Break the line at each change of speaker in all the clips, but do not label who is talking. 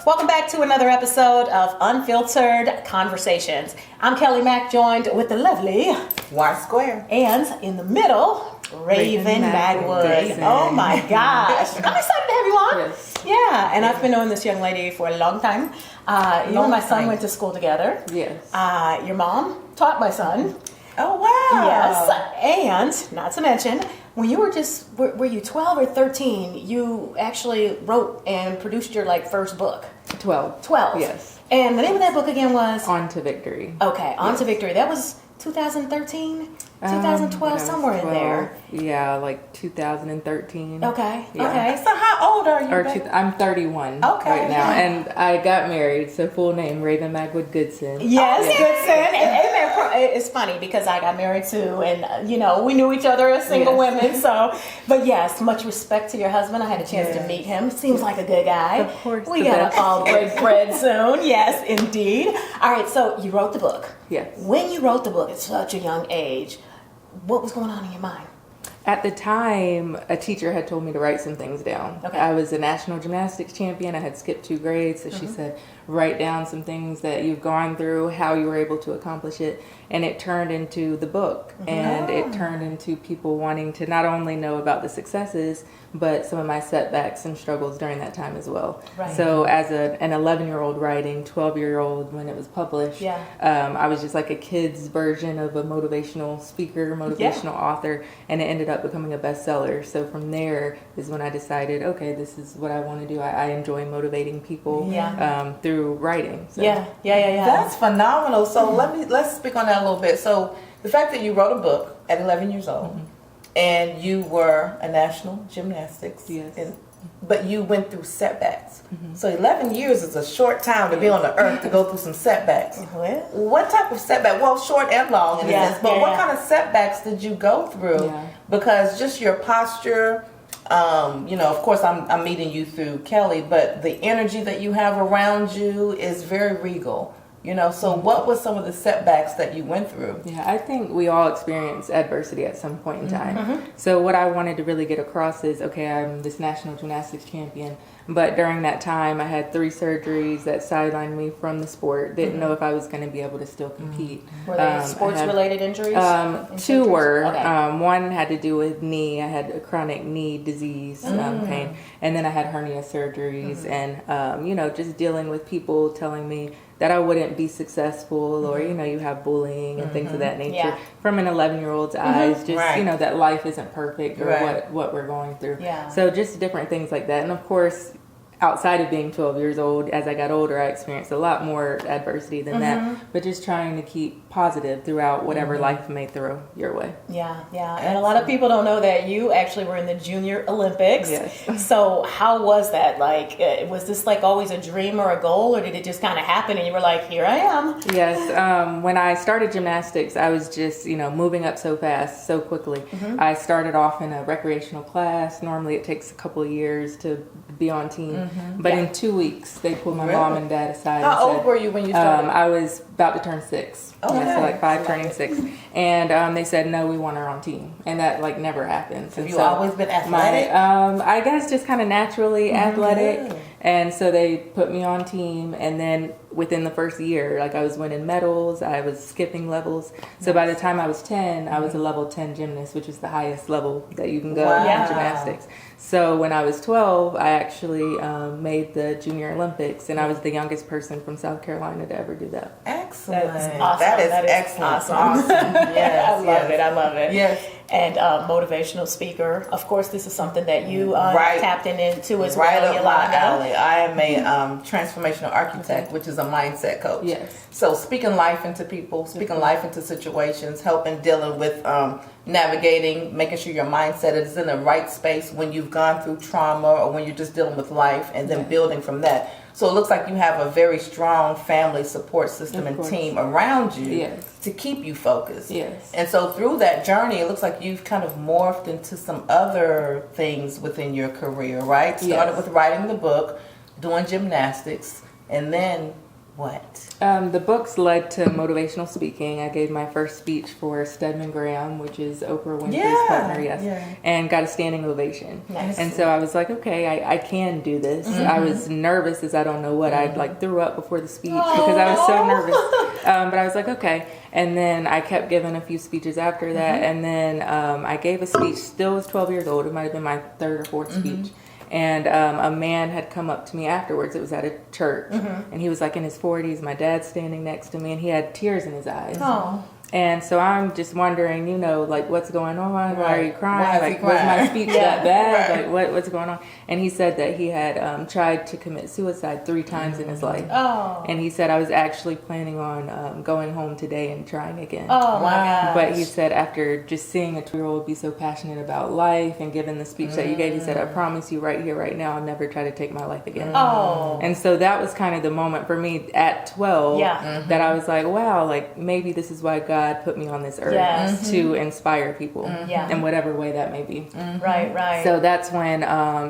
Welcome back to another episode of Unfiltered Conversations. I'm Kelly Mack, joined with the lovely
Y Square.
And in the middle, Raven Magwood. Oh my gosh. I'm excited to have you on.
Yes.
Yeah, and I've been knowing this young lady for a long time. You and my son went to school together.
Yes.
Your mom taught my son.
Oh, wow.
Yes, and not to mention, when you were you 12 or 13, you actually wrote and produced your first book.
12.
12.
Yes.
And the name of that book again was?
On to Victory.
Okay, On to Victory. That was 2013, 2012, somewhere 12, in there.
Yeah, 2013.
Okay,
yeah.
Okay.
So how old are you?
I'm 31 right now, and I got married, so full name, Raven Magwood Goodson.
Yes, Goodson. And it's funny because I got married too, and we knew each other as single women, so, but yes, much respect to your husband. I had a chance to meet him. Seems like a good guy.
Of course.
We gotta all break bread soon. Yes, indeed. All right, so you wrote the book.
Yes.
When you wrote the book at such a young age, what was going on in your mind?
At the time, a teacher had told me to write some things down.
Okay.
I was a national gymnastics champion. I had skipped 2 grades, so she said, write down some things that you've gone through, how you were able to accomplish it. And it turned into the book. And it turned into people wanting to not only know about the successes, but some of my setbacks and struggles during that time as well.
Right.
So as an 11-year-old writing, 12-year-old when it was published, I was just like a kid's version of a motivational speaker, motivational author, and it ended up becoming a bestseller. So from there is when I decided, okay, this is what I want to do. I enjoy motivating people through writing. So.
Yeah.
That's phenomenal. So let's speak on that a little bit. So the fact that you wrote a book at 11 years old, and you were a national gymnastics, but you went through setbacks. So 11 years is a short time to be on the earth to go through some setbacks. What type of setback? Well, short and long in a sense, but what kind of setbacks did you go through? Yeah. Because just your posture, of course I'm meeting you through Kelly, but the energy that you have around you is very regal. So what was some of the setbacks that you went through?
Yeah, I think we all experience adversity at some point in time. So what I wanted to really get across is, okay, I'm this national gymnastics champion, but during that time I had 3 surgeries that sidelined me from the sport. Didn't know if I was going to be able to still compete.
Were they sports-related injuries?
2 were. Okay. One had to do with knee. I had a chronic knee disease pain. And then I had hernia surgeries and, just dealing with people telling me that I wouldn't be successful or, you have bullying and things of that nature from an 11-year-old's eyes, just, that life isn't perfect or what we're going through. Yeah. So just different things like that. And of course, outside of being 12 years old, as I got older, I experienced a lot more adversity than that, but just trying to keep positive throughout whatever life may throw your way.
Yeah. And a lot of people don't know that you actually were in the Junior Olympics.
Yes.
So how was that? Was this always a dream or a goal, or did it just kind of happen and you were like, here I am?
Yes. When I started gymnastics, I was just, moving up so fast, so quickly. I started off in a recreational class. Normally it takes a couple of years to be on team. But in 2 weeks, they pulled my mom and dad aside.
How old were you when you started?
I was about to turn 6.
Oh,
so 5 turning 6. And they said, no, we want her on team. And that never happened.
Have you always been athletic?
I guess just kind of naturally athletic. And so they put me on team. And then within the first year, I was winning medals. I was skipping levels. So by the time I was 10, I was a level 10 gymnast, which is the highest level that you can go in gymnastics. So when I was 12, I actually made the Junior Olympics, and I was the youngest person from South Carolina to ever do that.
Excellent.
That's awesome.
That is excellent.
Awesome.
Yes,
I love it.
Yes.
And motivational speaker. Of course, this is something that you tapped into as well.
Right up my alley. I am a transformational architect, which is a mindset coach.
Yes.
So speaking life into people, speaking life into situations, helping dealing with navigating, making sure your mindset is in the right space when you've gone through trauma or when you're just dealing with life, and then building from that. So it looks like you have a very strong family support system and team around you to keep you focused.
Yes.
And so through that journey, it looks like you've kind of morphed into some other things within your career, right? Started with writing the book, doing gymnastics, and then what?
The books led to motivational speaking. I gave my first speech for Stedman Graham, which is Oprah Winfrey's partner, and got a standing ovation.
Nice.
And so I was like, okay, I can do this. I was nervous as I don't know what. I like threw up before the speech because I was so nervous. But I was like, okay. And then I kept giving a few speeches after that. And then I gave a speech, still was 12 years old. It might have been my third or fourth speech. And a man had come up to me afterwards. It was at a church. And he was like in his 40s. My dad's standing next to me, and he had tears in his eyes.
Oh.
And so I'm just wondering, you know, like, what's going on?
Right.
Why are you crying?
Why is he
Like, was
crying?
my speech that bad?
Right.
Like, what's going on? And he said that he had tried to commit suicide 3 times in his life.
Oh.
And he said, I was actually planning on going home today and trying again.
Oh, my gosh.
But he said after just seeing a 2-year-old be so passionate about life and giving the speech that you gave, he said, I promise you right here, right now, I'll never try to take my life again.
Oh.
And so that was kind of the moment for me at 12 that I was like, wow, like maybe this is why God put me on this earth to inspire people in whatever way that may be.
Right, right.
So that's when,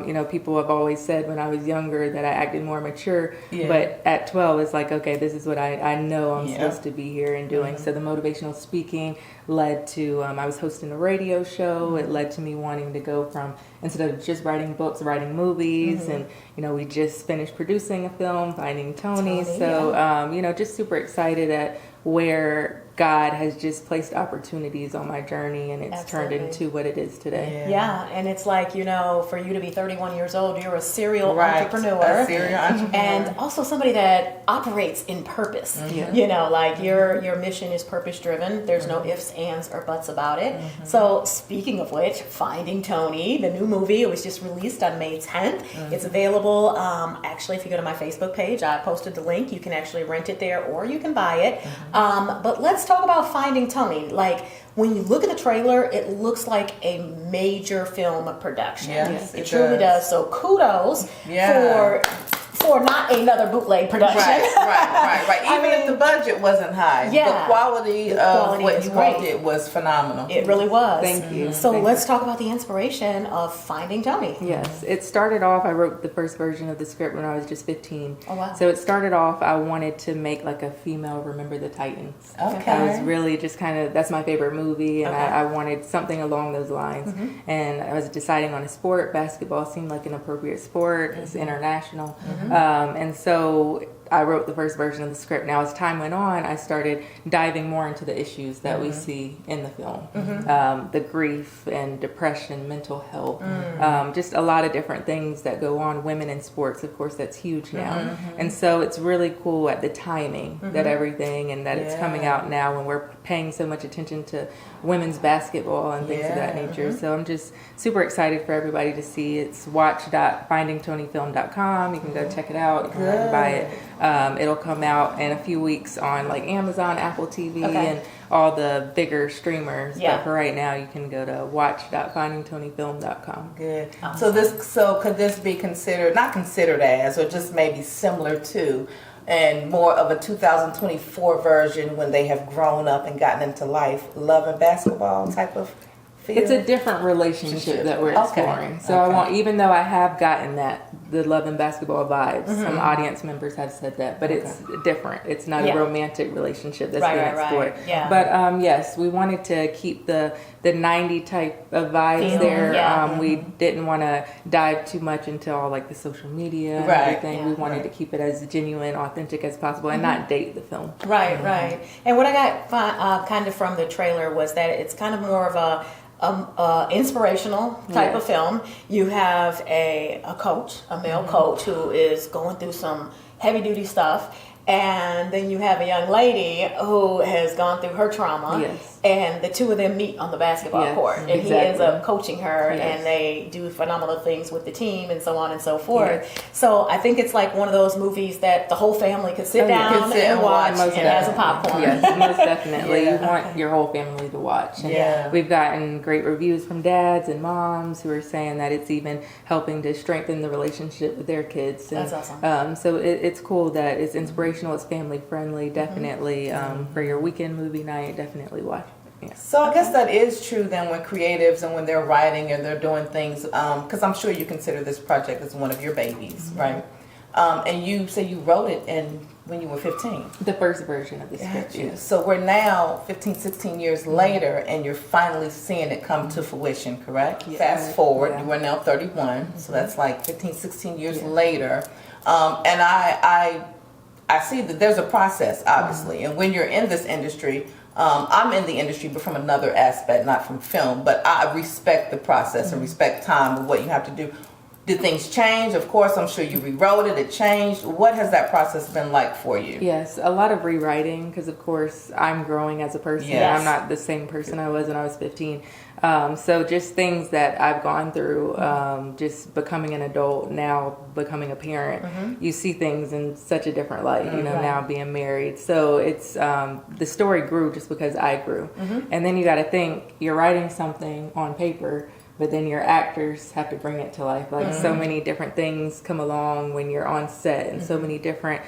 you know, people have always said when I was younger that I acted more mature. But at 12, it's like, okay, this is what I know I'm supposed to be here and doing. So the motivational speaking led to, I was hosting a radio show. It led to me wanting to go from, instead of just writing books, writing movies. And, you know, we just finished producing a film, Finding Tony. So, you know, just super excited at where God has just placed opportunities on my journey, and it's turned into what it is today.
Yeah, and it's like, you know, for you to be 31 years old, you're a serial entrepreneur.
A serial entrepreneur.
And also somebody that operates in purpose. You know, like your mission is purpose driven. There's no ifs, ands, or buts about it. So speaking of which, Finding Tony, the new movie, it was just released on May 10th. It's available, actually, if you go to my Facebook page, I posted the link. You can actually rent it there or you can buy it. But let's talk about Finding Tony. Like, when you look at the trailer, it looks like a major film production.
Yes,
it truly does. So kudos for not another bootleg production.
Right. Even if the budget wasn't high, the quality of what you wanted was phenomenal.
It really was.
Thank you.
So let's talk about the inspiration of Finding Tony.
Yes, it started off, I wrote the first version of the script when I was just 15.
Oh, wow.
So it started off, I wanted to make like a female Remember the Titans.
Okay.
I was really just kind of, that's my favorite movie, and I wanted something along those lines. And I was deciding on a sport. Basketball seemed like an appropriate sport. It's international. And so I wrote the first version of the script. Now, as time went on, I started diving more into the issues that we see in the film. The grief and depression, mental health, just a lot of different things that go on. Women in sports, of course, that's huge now. And so it's really cool at the timing that everything, and that it's coming out now when we're paying so much attention to women's basketball and things of that nature. So I'm just super excited for everybody to see. It's watch.findingtonyfilm.com. You can go check it out. You can go and buy it. It'll come out in a few weeks on like Amazon, Apple TV, and all the bigger streamers. But for right now, you can go to watch.findingtonyfilm.com.
Good. Awesome. So could this be considered, not considered as, or just maybe similar to, and more of a 2024 version when they have grown up and gotten into life, love and basketball type of feel?
It's a different relationship that we're exploring. So I want, even though I have gotten the love and basketball vibes, some audience members have said that, but it's different. It's not a romantic relationship that's being explored. But yes, we wanted to keep the 90 type of vibes there. We didn't want to dive too much into all like the social media and everything. We wanted to keep it as genuine, authentic as possible, and not date the film.
Right. And what I got kind of from the trailer was that it's kind of more of a inspirational type of film. You have a coach, a male coach, who is going through some heavy duty stuff, and then you have a young lady who has gone through her trauma, and the two of them meet on the basketball court, and he ends up coaching her, and they do phenomenal things with the team and so on and so forth. So I think it's like one of those movies that the whole family could sit down and watch and have some popcorn.
Yes, most definitely. You want your whole family to watch. And we've gotten great reviews from dads and moms who are saying that it's even helping to strengthen the relationship with their kids. And,
that's awesome.
So it's cool that it's inspirational. It's family friendly. Definitely for your weekend movie night. Definitely watch. Yeah.
So I guess that is true then when creatives and when they're writing and they're doing things, because I'm sure you consider this project as one of your babies, right? And you say you wrote it when you were 15.
The first version of the script.
Gotcha.
Yes.
So we're now 15, 16 years later, and you're finally seeing it come to fruition, correct?
Yeah.
Fast forward,
Yeah.
you are now 31, so that's like 15, 16 years later. And I see that there's a process, obviously. And when you're in this industry, I'm in the industry, but from another aspect, not from film. But I respect the process and respect time of what you have to do. Did things change? Of course, I'm sure you rewrote it. It changed. What has that process been like for you?
Yes, a lot of rewriting because, of course, I'm growing as a person.
Yes.
I'm not the same person I was when I was 15. So just things that I've gone through, just becoming an adult, now becoming a parent, you see things in such a different light, you know, now being married. So it's, the story grew just because I grew. And then you got to think, you're writing something on paper, but then your actors have to bring it to life. Like so many different things come along when you're on set and so many different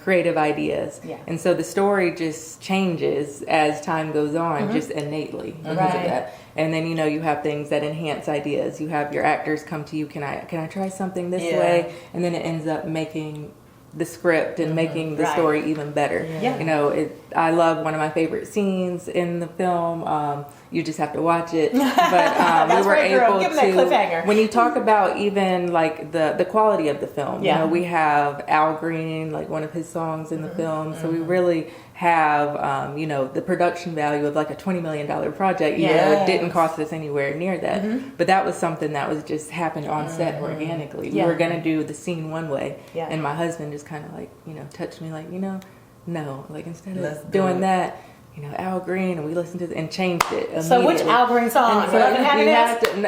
creative ideas.
Yeah.
And so the story just changes as time goes on, just innately because of that. And then, you know, you have things that enhance ideas. You have your actors come to you, can I try something this way? And then it ends up making the script and making the story even better. You know, I love one of my favorite scenes in the film. You just have to watch it. But we were able
Give 'em that cliffhanger.
when you talk about even like the quality of the film, you know, we have Al Green, like one of his songs in the film. So we really have, you know, the production value of like a $20 million project. You know, it didn't cost us anywhere near that. But that was something that was just happened on set organically. We were going to do the scene one way. And my husband just kind of like, you know, touched me like, you know, no, like instead of doing that, you know, Al Green, and we listened to it and changed it.
So which Al Green song?
And so you have to, you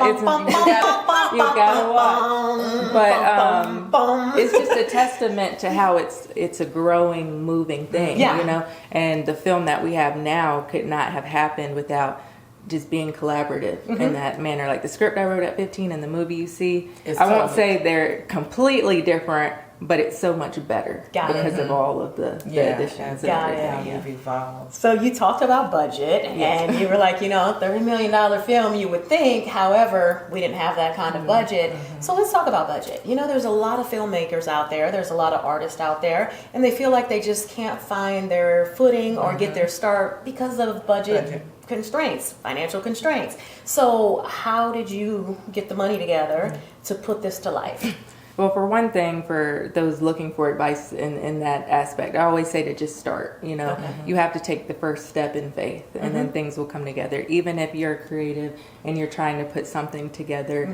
gotta watch. But it's just a testament to how it's a growing, moving thing, you know. And the film that we have now could not have happened without just being collaborative in that manner. Like the script I wrote at 15 and the movie you see, I won't say they're completely different, but it's so much better because of all of the additions and everything.
You've evolved.
So you talked about budget, and you were like, you know, $30 million film, you would think. However, we didn't have that kind of budget. So let's talk about budget. You know, there's a lot of filmmakers out there. There's a lot of artists out there, and they feel like they just can't find their footing or get their start because of budget constraints, financial constraints. So how did you get the money together to put this to life?
Well, for one thing, for those looking for advice in that aspect, I always say to just start. You know, you have to take the first step in faith, and then things will come together. Even if you're creative and you're trying to put something together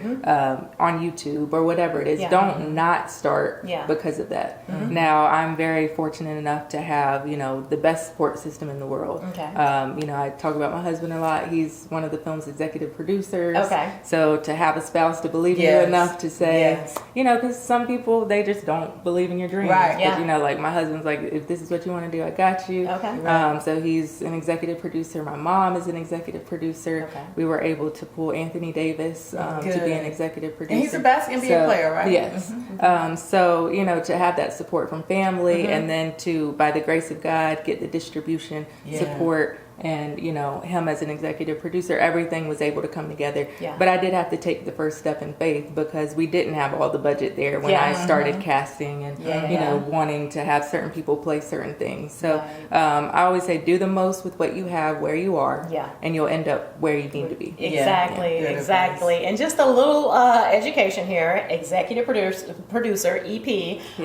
on YouTube or whatever it is, don't not start because of that. Now, I'm very fortunate enough to have, you know, the best support system in the world. You know, I talk about my husband a lot. He's one of the film's executive producers. So to have a spouse to believe in you enough to say, you know, because some people, they just don't believe in your dreams. But, you know, like my husband's like, if this is what you want to do, I got you. So he's an executive producer. My mom is an executive producer. We were able to pull Anthony Davis to be an executive producer.
And he's a basketball NBA player, right?
Yes. So, you know, to have that support from family and then to, by the grace of God, get the distribution support. And, you know, him as an executive producer, everything was able to come together. But I did have to take the first step in faith because we didn't have all the budget there when I started casting and, you know, wanting to have certain people play certain things. So I always say do the most with what you have where you are and you'll end up where you need to be.
Exactly. And just a little education here, executive producer, EP.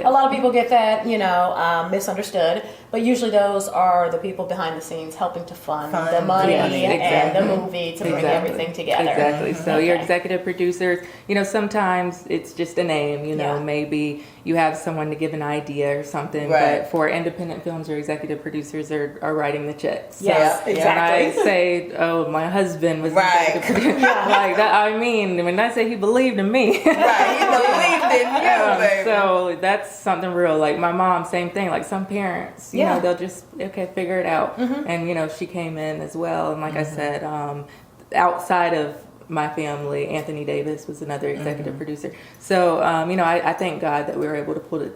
A lot of people get that, you know, misunderstood. But usually those are the people behind the scenes helping to fund the money and the movie to bring everything together.
So your executive producers, you know, sometimes it's just a name, you know, maybe you have someone to give an idea or something, but for independent films, your executive producers are writing the checks. So when I say, oh, my husband was executive producer, like that, I mean, when I say he believed in me.
He believed in you, baby.
So that's something real. Like my mom, same thing. Like some parents, you know, they'll just, figure it out. And, you know, she came in as well. And like I said, outside of my family, Anthony Davis was another executive producer. So, you know, I thank God that we were able to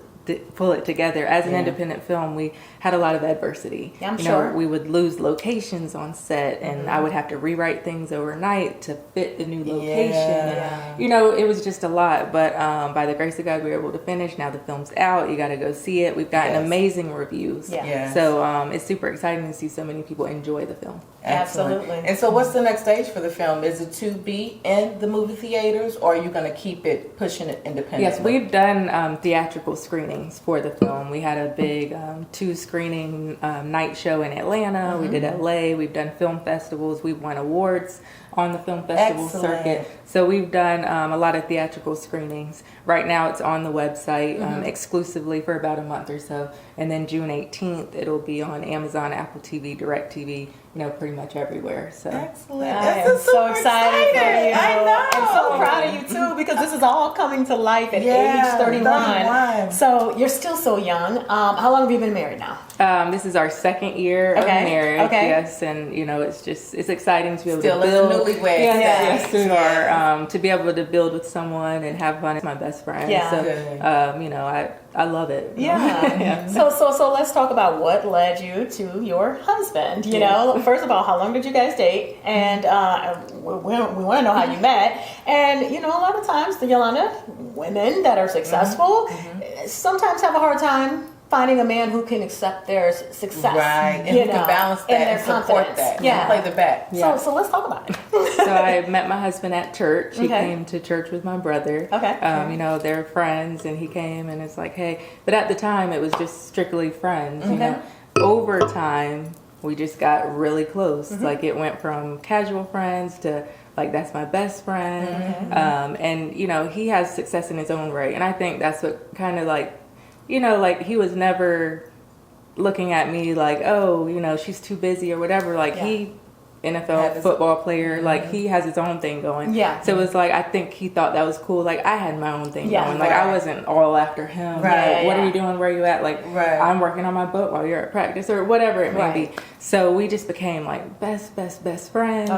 pull it together. As an independent film, we had a lot of adversity.
Yeah, I'm
you
sure.
know, we would lose locations on set, and I would have to rewrite things overnight to fit the new location. And, you know, it was just a lot. But by the grace of God, we were able to finish. Now the film's out. You got to go see it. We've gotten amazing reviews. So it's super exciting to see so many people enjoy the film.
Absolutely.
And so what's the next stage for the film? Is it to be in the movie theaters, or are you going to keep it, pushing it independently?
Yes, we've done theatrical screenings for the film. We had a big 2-screening night show in Atlanta. We did LA. We've done film festivals. We've won awards on the film festival circuit. So we've done a lot of theatrical screenings. Right now it's on the website exclusively for about a month or so. And then June 18th, it'll be on Amazon, Apple TV, DirecTV, you know, pretty much everywhere. So
excellent.
I am so excited for you.
I know.
I'm so proud of you too, because this is all coming to life at age 31. So you're still so young. How long have you been married now?
This is our second year of marriage. Yes, and you know, it's exciting to be able to build. Yes, we are. To be able to build with someone and have fun is my best friend. So, you know, I love it.
Yeah. So let's talk about what led you to your husband. You know, first of all, how long did you guys date? And we want to know how you met. And you know, a lot of times, Yolanda, women that are successful sometimes have a hard time finding a man who can accept their success,
right, and who can balance that and support that, play the back.
So let's talk about it.
So I met my husband at church. He came to church with my brother. You know, they're friends, and he came, and it's like, hey. But at the time, it was just strictly friends. You know, over time, we just got really close. Like it went from casual friends to like that's my best friend. And you know, he has success in his own right, and I think that's what kind of like. You know, like he was never looking at me like, oh, you know, she's too busy or whatever. Like he, NFL football player, like he has his own thing going. So it was like, I think he thought that was cool. Like I had my own thing going. Like I wasn't all after him. Like, what are you doing? Where are you at? Like I'm working on my book while you're at practice or whatever it may be. So we just became like best friends.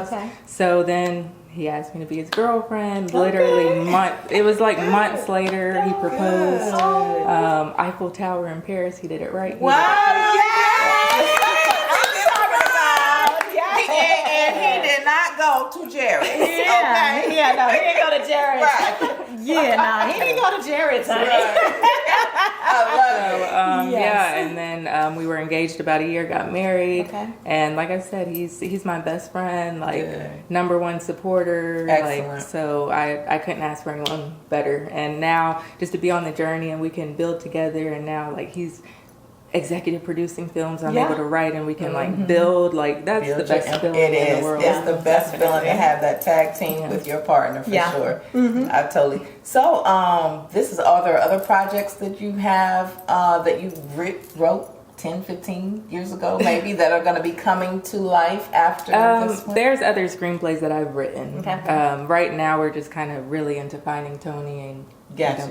So then he asked me to be his girlfriend. Literally it was like months later he proposed. Eiffel Tower in Paris, he did it right.
Wow! And he did not go to Jared.
No, he didn't go to Jared. He didn't go to Jared's.
And then we were engaged about a year, got married, and like I said, he's my best friend, like number one supporter. Like so, I couldn't ask for anyone better. And now just to be on the journey, and we can build together. And now like he's executive producing films, I'm able to write, and we can like build. Like that's the best feeling in the world.
It's the best feeling to have that tag team with your partner for sure. I totally. So are there other projects that you have that you wrote 10, 15 years ago maybe that are going to be coming to life after this one?
There's other screenplays that I've written. Right now we're just kind of really into finding Tony and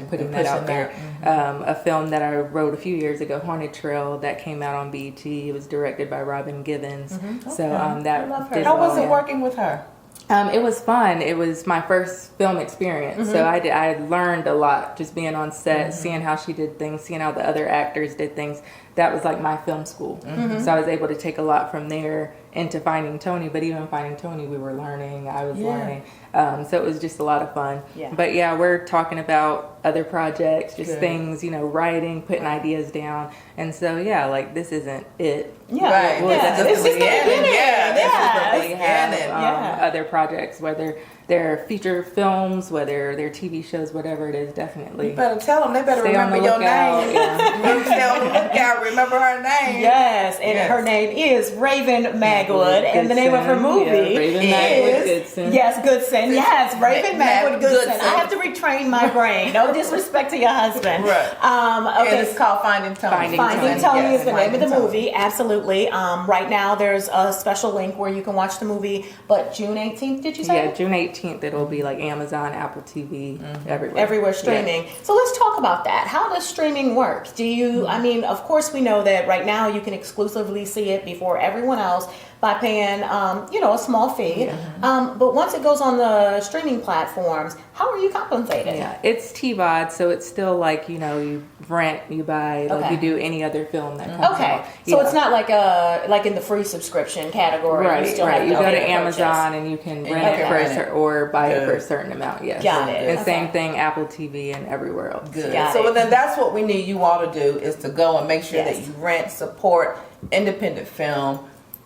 putting that out there. A film that I wrote a few years ago, Haunted Trail, that came out on BET. It was directed by Robin Givens. So that did
How was it working with her?
It was fun. It was my first film experience. So I learned a lot just being on set, seeing how she did things, seeing how the other actors did things. That was like my film school. So I was able to take a lot from there into Finding Tony. But even Finding Tony, we were learning. I was learning. So it was just a lot of fun. But we're talking about other projects, just things, you know, writing, putting ideas down. And so, like, this isn't it.
This is the beginning.
We have other projects, whether they're feature films, whether they're TV shows, whatever it is, definitely.
You better tell them. They better remember your name. Tell them, look out, remember her name.
Yes, and her name is Raven Magwood, and the name of her movie
Raven Magwood Goodson.
Yes, Goodson. Yes, Raven Magwood Goodson. I have to retrain my brain. No disrespect to your husband.
And it's called Finding Tony.
Finding Tony is the name of the movie. Absolutely. Right now, there's a special link where you can watch the movie. But June 18th, did you say?
Yeah, June 18th. It'll be like Amazon, Apple TV,
everywhere streaming. So let's talk about that. How does streaming work? Do you? I mean, of course, we know that right now you can exclusively see it before everyone else. by paying, a small fee. But once it goes on the streaming platforms, how are you compensated?
Yeah, it's TVOD, so it's still like, you rent, you buy, like you do any other film that comes out.
So it's not like in the free subscription category.
Right,
you still
right.
have
You
to
go to
pay
Amazon and you can rent it or buy it for a certain amount. Yes.
Got it.
And same thing, Apple TV and everywhere else.
Good.
Got
So
it.
then that's what we need you all to do, is to go and make sure
Yes.
that you rent, support independent film,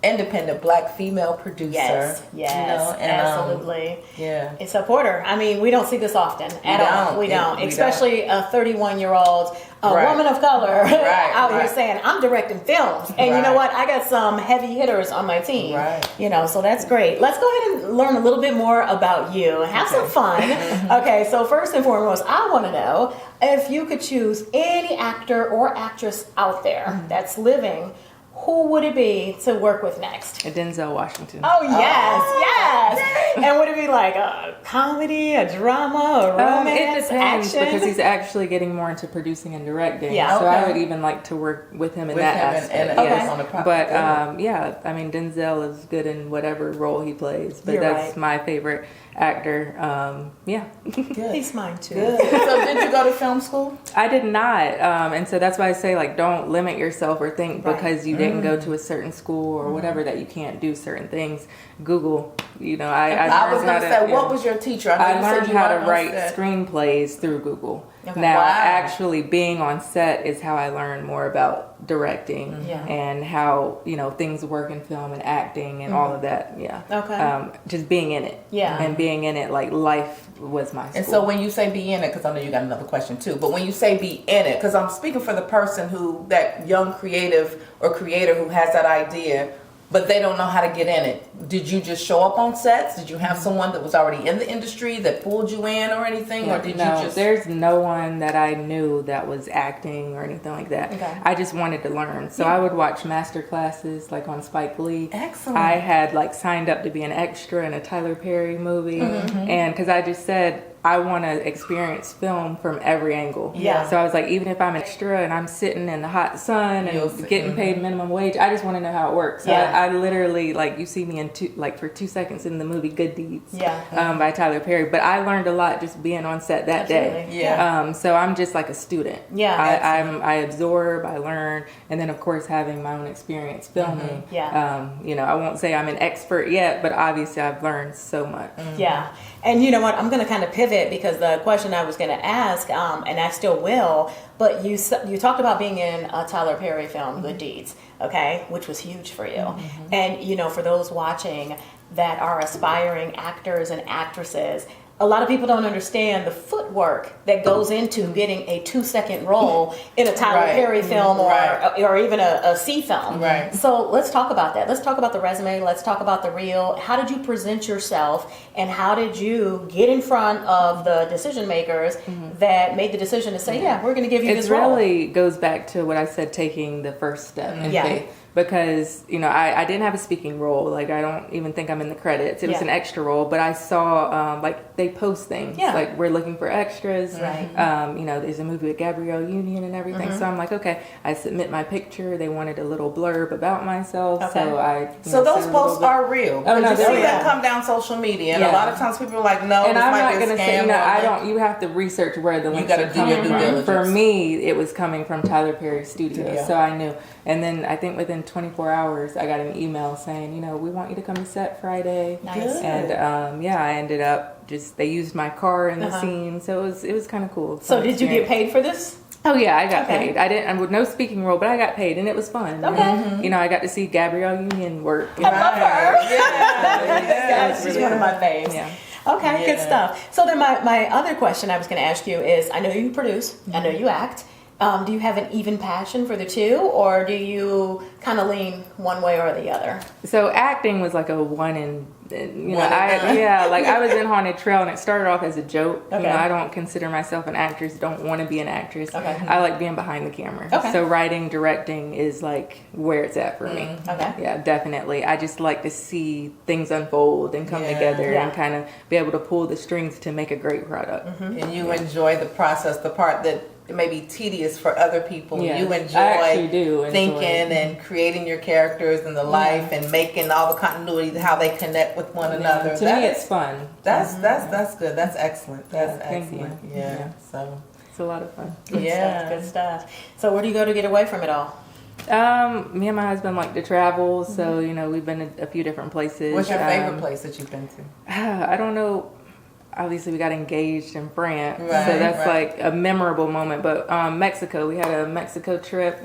independent Black female producer.
Yes,
and,
absolutely.
Yeah.
It's a porter. I mean, we don't see this often at all. We don't. Especially a 31-year-old woman of color out here saying, I'm directing films. And you know what? I got some heavy hitters on my team.
Right.
So that's great. Let's go ahead and learn a little bit more about you and have some fun. Okay, so first and foremost, I want to know if you could choose any actor or actress out there that's living, who would it be to work with next?
Denzel Washington.
Oh, yes. And would it be like a comedy, a drama, a romance,
it depends,
action?
because he's actually getting more into producing and directing.
Yeah.
So I would even like to work with him in that aspect.
On the project.
But I mean, Denzel is good in whatever role he plays. But that's my favorite actor.
Good.
He's mine too.
Good. So did you go to film school?
I did not, and so that's why I say, like, don't limit yourself or think because you didn't go to a certain school or whatever that you can't do certain things. Google,
I was going to say, what was your teacher?
I learned how to write screenplays through Google. Now, actually being on set is how I learned more about directing and how, things work in film and acting and all of that. Yeah.
Okay.
Just being in it.
Yeah.
And being in it, like, life was my school.
And so when you say be in it, because I know you got another question too, but when you say be in it, because I'm speaking for the person that young creative or creator who has that idea, but they don't know how to get in it. Did you just show up on sets? Did you have someone that was already in the industry that pulled you in or anything? Or did you just...
There's no one that I knew that was acting or anything like that.
Okay.
I just wanted to learn. So I would watch master classes like on Spike Lee.
Excellent.
I had signed up to be an extra in a Tyler Perry movie. And because I just said, I want to experience film from every angle.
Yeah.
So I was like, even if I'm an extra and I'm sitting in the hot sun and getting paid minimum wage, I just want to know how it works. So I literally, you see me in for 2 seconds in the movie Good Deeds by Tyler Perry. But I learned a lot just being on set that day.
Yeah.
So I'm just like a student.
Yeah.
I absorb, I learn, and then of course having my own experience filming. I won't say I'm an expert yet, but obviously I've learned so much.
Yeah. And you know what? I'm going to kind of pivot because the question I was going to ask, and I still will, but you talked about being in a Tyler Perry film, Good Deeds, okay, which was huge for you. And, for those watching that are aspiring actors and actresses, a lot of people don't understand the footwork that goes into getting a 2-second role in a Tyler Perry film or even a C film.
Right.
So let's talk about that. Let's talk about the resume. Let's talk about the reel. How did you present yourself, and how did you get in front of the decision makers that made the decision to say, we're going to give you this role?
It really goes back to what I said, taking the first step in faith. Because, I didn't have a speaking role. I don't even think I'm in the credits. It was an extra role. But I saw, they post things. Like, we're looking for extras.
Right.
There's a movie with Gabrielle Union and everything. So I'm like, okay. I submit my picture. They wanted a little blurb about myself.
Okay.
So I...
So those posts are real.
Oh, no,
you see
they're
them
real.
come down social media. And a lot of times people are like, no,
and
this
I'm
might
not
be a
going to
scam.
say, I don't... You have to research where the links are coming from. For me, it was coming from Tyler Perry Studios. So I knew. And then I think within 24 hours, I got an email saying, we want you to come to set Friday.
Nice.
Good.
And I ended up they used my car in the scene. So it was kind of cool.
So did you get paid for this?
Oh yeah, I got paid. I with no speaking role, but I got paid and it was fun.
Okay.
And, I got to see Gabrielle Union work.
I love her.
Yeah.
She's one of my faves.
Yeah.
Okay, good stuff. So then my other question I was going to ask you is, I know you produce, I know you act. Do you have an even passion for the two, or do you kind of lean one way or the other?
So acting was like a I was in Haunted Trail and it started off as a joke.
Okay.
I don't consider myself an actress, don't want to be an actress.
Okay.
I like being behind the camera.
Okay.
So writing, directing is where it's at for me.
Okay.
Yeah, definitely. I just like to see things unfold and come together and kind of be able to pull the strings to make a great product.
And you enjoy the process, the part that maybe tedious for other people.
Yes,
You
I actually
enjoy
do
thinking
enjoy.
and creating your characters and the life and making all the continuity, how they connect with one another.
To me, it's fun.
That's good. That's excellent. That's
thank
excellent.
you.
Yeah. So
It's a lot of fun.
Good stuff. So where do you go to get away from it all?
Me and my husband like to travel, so we've been to a few different places.
what's your favorite place that you've been to?
I don't know. Obviously, we got engaged in France,
Right,
so that's
right.
like a memorable moment. But Mexico, we had a Mexico trip.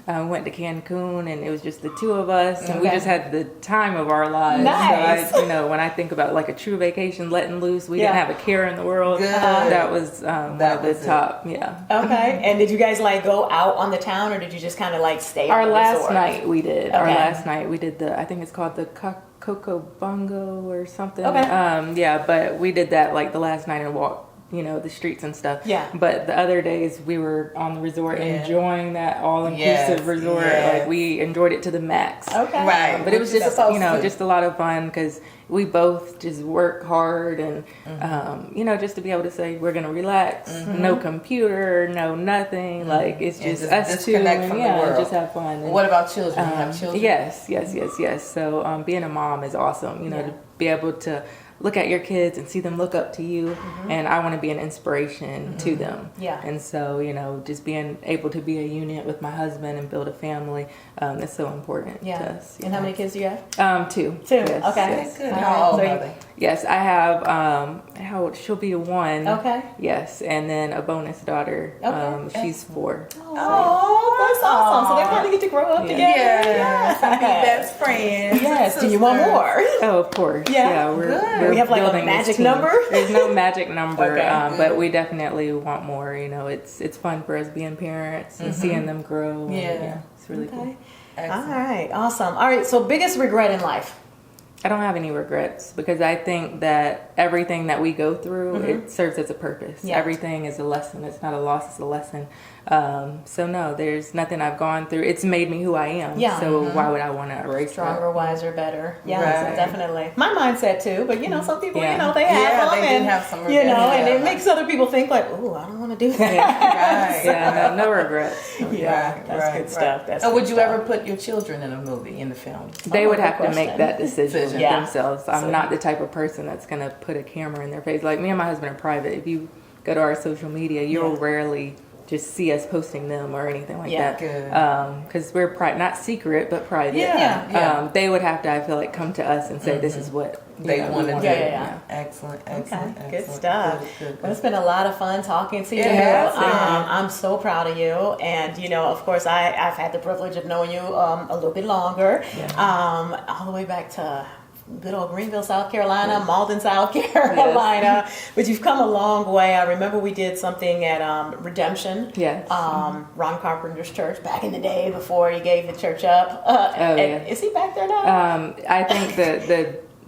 We went to Cancun, and it was just the two of us, and we
Okay.
just had the time of our lives.
Nice.
So when I think about like a true vacation, letting loose, we
Yeah.
didn't have a care in the world.
Good.
That was one
That
of the
was it.
top. Yeah.
Okay. And did you guys like go out on the town, or did you just kind of like stay?
Our
at the
last
resort?
night we did. Our
Okay.
last night we did I think it's called the Coco Bongo or something.
Okay.
Yeah, but we did that like the last night and walked, the streets and stuff.
Yeah.
But the other days we were on the resort
Yeah.
enjoying that all-inclusive
Yes,
resort.
yes.
Like we enjoyed it to the max.
Okay.
Right.
But it was
Which
just,
you're supposed to.
just a lot of fun because we both just work hard and, just to be able to say we're going to relax, no computer, no nothing. Like it's
And
just
just
us two
disconnect
and
from the world.
just have fun. And,
What about children? You have children?
Yes. So being a mom is awesome, to be able to look at your kids and see them look up to you. And I want to be an inspiration to them.
Yeah.
And so, just being able to be a unit with my husband and build a family, is so important
Yeah.
to us.
And how many kids do you have?
2.
Two.
Yes,
Okay.
yes.
Good.
All
How
right.
old
So
are
you-
they?
Yes, I have, how old? She'll be 1.
Okay.
Yes. And then a bonus daughter.
Okay.
She's 4.
Oh, that's awesome. So they probably get to grow up together.
Yes. Be best friends.
Yes. Do you want
sisters.
more?
Oh, of course.
Yeah.
we're
Good.
We have, like, a
building this
magic
team.
number?
There's no magic number,
Okay.
but we definitely want more. It's fun for us being parents and seeing them grow. And,
Yeah.
it's really cool.
Okay. All
Excellent.
right. Awesome. All right. So biggest regret in life?
I don't have any regrets because I think that everything that we go through, it serves as a purpose.
Yeah.
Everything is a lesson. It's not a loss, it's a lesson. So no, there's nothing I've gone through. It's made me who I am.
Yeah.
So why would I want to erase
Stronger, wiser, better. Yeah,
Right.
definitely. My mindset too, but some people,
Yeah.
they have
Yeah,
them
they do
and,
have some
and
regret.
it makes other people think like, ooh, I don't want to do that.
that?
Right.
Yeah, no regrets.
Yeah,
Right,
that's
right,
good
right.
stuff. That's
And
good
would you
stuff.
ever put your children in a movie, in the film?
They
Oh,
would
good
have to
question.
make that decision
Yeah.
themselves. I'm
So-
not the type of person that's going to put a camera in their face. Like me and my husband are private. If you go to our social media, you'll
Yeah.
rarely just see us posting them or anything like
Yeah.
that.
Good.
Because we're not secret, but private.
Yeah.
They would have to, I feel like, come to us and say, this is what
They
we
want to do.
Yeah.
Excellent.
Okay,
Excellent.
good
excellent.
stuff.
Good.
Well, it's been a lot of fun talking to you.
It has been.
I'm so proud of you, and of course, I've had the privilege of knowing you a little bit longer, all the way back to good old Greenville, South Carolina, Malden, South Carolina. But you've come a long way. I remember we did something at Redemption,
Yes.
Ron Carpenter's church back in the day before he gave the church up.
yeah.
Is he back there now?
I think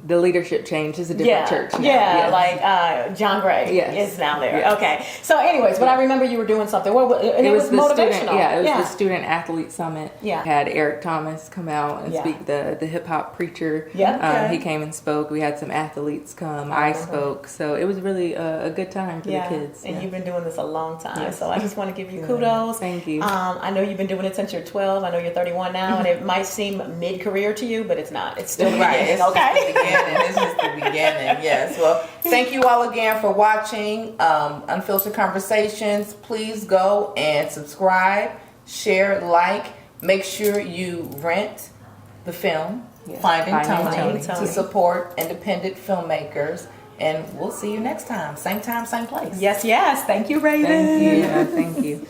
the leadership change is a different church now.
Yeah,
Yes.
like John Gray
Yes.
is now there.
Yes.
Okay. So, anyways, but I remember you were doing something. And it was
the
motivational.
student, it was the student athlete summit.
Yeah.
Had Eric Thomas come out and
Yeah.
speak, the hip hop preacher.
Yeah.
Okay.
He came and spoke. We had some athletes come. I spoke. So it was really a good time for the kids.
And you've been doing this a long time.
Yes.
So I just want to give you kudos.
Thank you.
I know you've been doing it since you're 12. I know you're 31 now, and it might seem mid-career to you, but it's not. It's still
Right.
beginning,
It's
okay?
just the beginning. It's just the beginning. Yes. Well, thank you all again for watching Unfiltered Conversations. Please go and subscribe, share, like. Make sure you rent the film, Finding Tony,
Tony.
to support independent filmmakers. And we'll see you next time. Same time, same place.
Yes, yes. Thank you, Raven.
Thank you. Thank you.